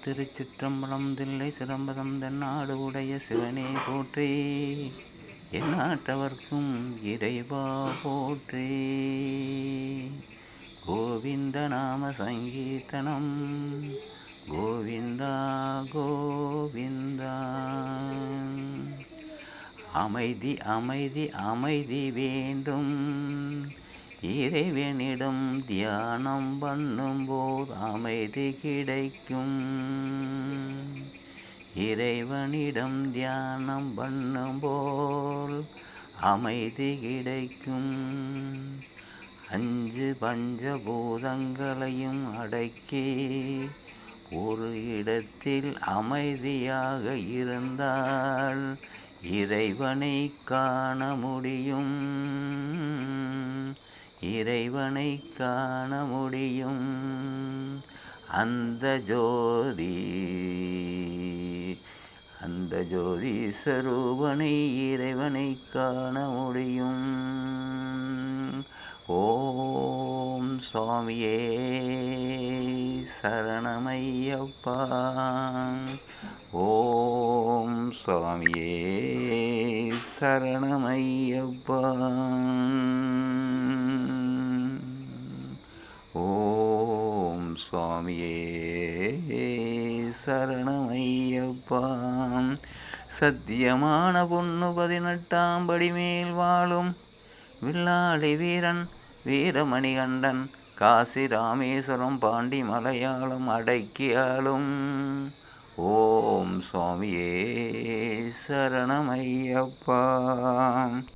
திருச்சிற்றம்பலம் தில்லை சிதம்பரம் தென்னாடு உடைய சிவனே போற்றி. எந்நாட்டவர்க்கும் இறைவா போற்றி. கோவிந்த நாம சங்கீர்த்தனம் கோவிந்தா கோவிந்தா. அமைதி அமைதி அமைதி வேண்டும், இறைவனிடம் தியானம் பண்ணும்போது அமைதி கிடைக்கும். இறைவனிடம் தியானம் பண்ணும்போல் அமைதி கிடைக்கும். 5 பஞ்சபூதங்களையும் அடக்கி ஒரு இடத்தில் அமைதியாக இருந்தால் இறைவனை காண முடியும். இறைவனை காண முடியும். அந்த ஜோதி ஸ்வரூபனை இறைவனை காண முடியும். ஓம் சுவாமியே சரணமையப்பா. ஓம் சுவாமியே சரணமையப்பா. ஓம் சுவாமியே சரணமையப்பா. சத்தியமான பொண்ணு 18ஆம் படி மேல் வாழும் வில்லாளி வீரன் வீரமணிகண்டன் காசி ராமேஸ்வரம் பாண்டி மலையாளம் அடக்கியாலும். ஓம் சுவாமியே சரணமையப்பா.